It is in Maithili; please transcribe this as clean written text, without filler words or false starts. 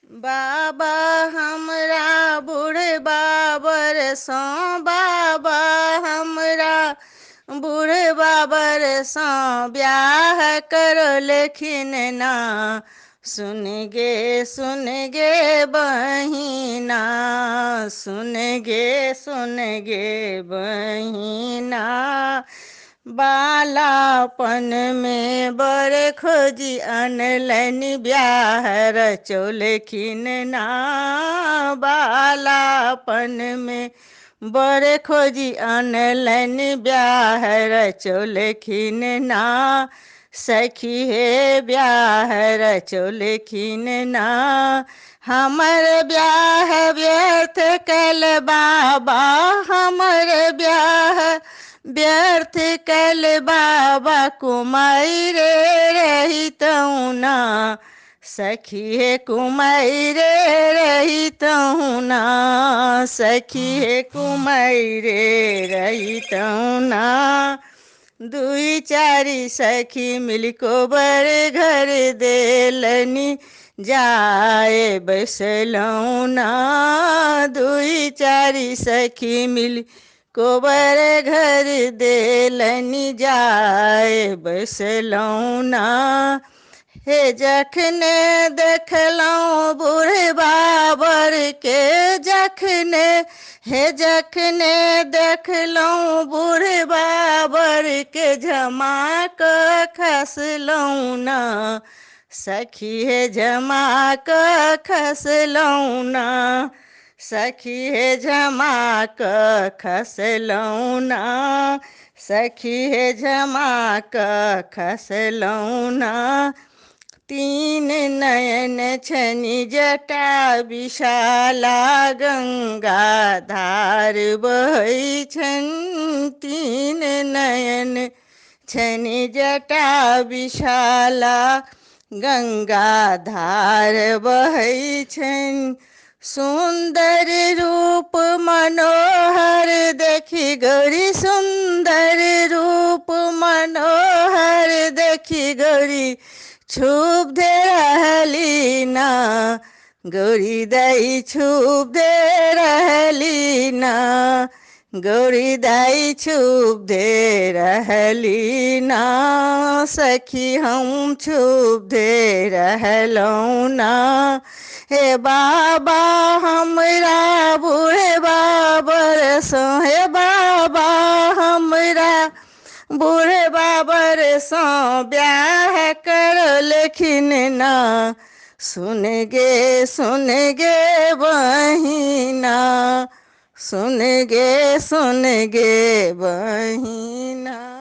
बाबा हमरा बूढ़े बाबर सो, बाबा हमरा बूढ़े बाबर सो ब्याह करो लेकिन ना। सुन गे बहिना, सुन गे बहिना। बालापन में बर खोजी अनलनि ब्याह रचौलखिन ना। बालापन में बर खोजी अनलनि ब्याह रचौलखिन ना। सखी हे ब्याह रचौलखिन ना। हमर ब्याह व्यर्थ कल बाबा, हमर ब्याह व्यर्थ कल बाबा। कुमारी रे रहितौ ना, सखी हे कुमारी रे रहितौ ना। सखी हे कुमारी रे रहितौ ना। दुई चारि सखी मिलको बर घर देलनि, जाए बैसलौं ना। दुई चारि सखी मिल कोबर घर देलनि, जाए बैसलौं ना। हे जखने देखलौं बूढ़े बाबर के, जखने हे जखने देखलौं बूढ़े बाबर के, झमा कऽ खसलौं ना। सखी हे झमा कऽ खसलौं ना। सखी हे झमा कऽ खसलौं ना। सखी हे झमा कऽ खसलौं ना। तीन नयन छनि जटा विशाला, गंगा धार बहै छनि। तीन नयन छनि जटा विशाला, गंगा धार बहै छनि। सुन्दर रूप मनोहर देखी गौरी, सुन्दर रूप मनोहर देखी गौरी क्षुब्ध रहली ना। गौरी दाई क्षुब्ध रहली ना। गौरी दाई क्षुब्ध रहली ना। सखी हम क्षुब्ध रहलौं ना। हे बाबा हमरा बूढ़े बाबर सो, हे बाबा हमरा बूढ़े बाबर सो ब्याह करलखिन ना। सुन गे बहिना, सुन गे बहिना।